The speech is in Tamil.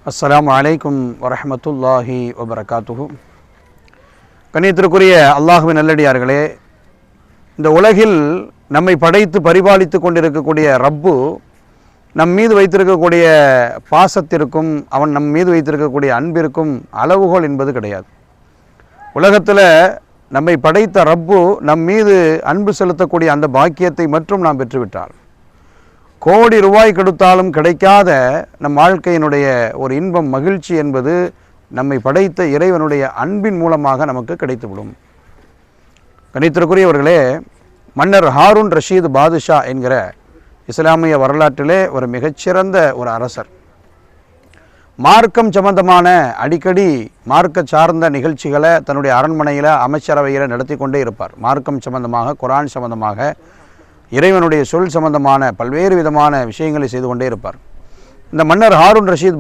அஸ்ஸலாமு அலைக்கும் வரஹ்மத்துல்லாஹி வபரகாத்துஹு. கண்ணியத்திற்குரிய அல்லாஹ்வின் நல்லடியார்களே, இந்த உலகில் நம்மை படைத்து பரிபாலித்து கொண்டிருக்கக்கூடிய ரப்பு நம் மீது வைத்திருக்கக்கூடிய பாசத்திற்கும் அவன் நம் மீது வைத்திருக்கக்கூடிய அன்பிற்கும் அளவுகோல் என்பது கிடையாது. உலகத்தில் நம்மை படைத்த ரப்பு நம் மீது அன்பு செலுத்தக்கூடிய அந்த பாக்கியத்தை மட்டும் நாம் பெற்றுவிட்டால் கோடி ரூபாய் கொடுத்தாலும் கிடைக்காத நம் வாழ்க்கையினுடைய ஒரு இன்பம், மகிழ்ச்சி என்பது நம்மை படைத்த இறைவனுடைய அன்பின் மூலமாக நமக்கு கிடைத்துவிடும். கணித்திற்குரியவர்களே, மன்னர் ஹாரூன் ரஷீத் பாதுஷா என்கிற இஸ்லாமிய வரலாற்றிலே ஒரு மிகச்சிறந்த ஒரு அரசர். மார்க்கம் சம்பந்தமான அடிக்கடி மார்க்க சார்ந்த நிகழ்ச்சிகளை தன்னுடைய அரண்மனையில் அமைச்சரவையில் நடத்தி கொண்டே இருப்பார். மார்க்கம் சம்பந்தமாக, குரான் சம்பந்தமாக, இறைவனுடைய சொல் சம்பந்தமான பல்வேறு விதமான விஷயங்களை செய்து கொண்டே இருப்பார். இந்த மன்னர் ஹாரூன் ரஷீத்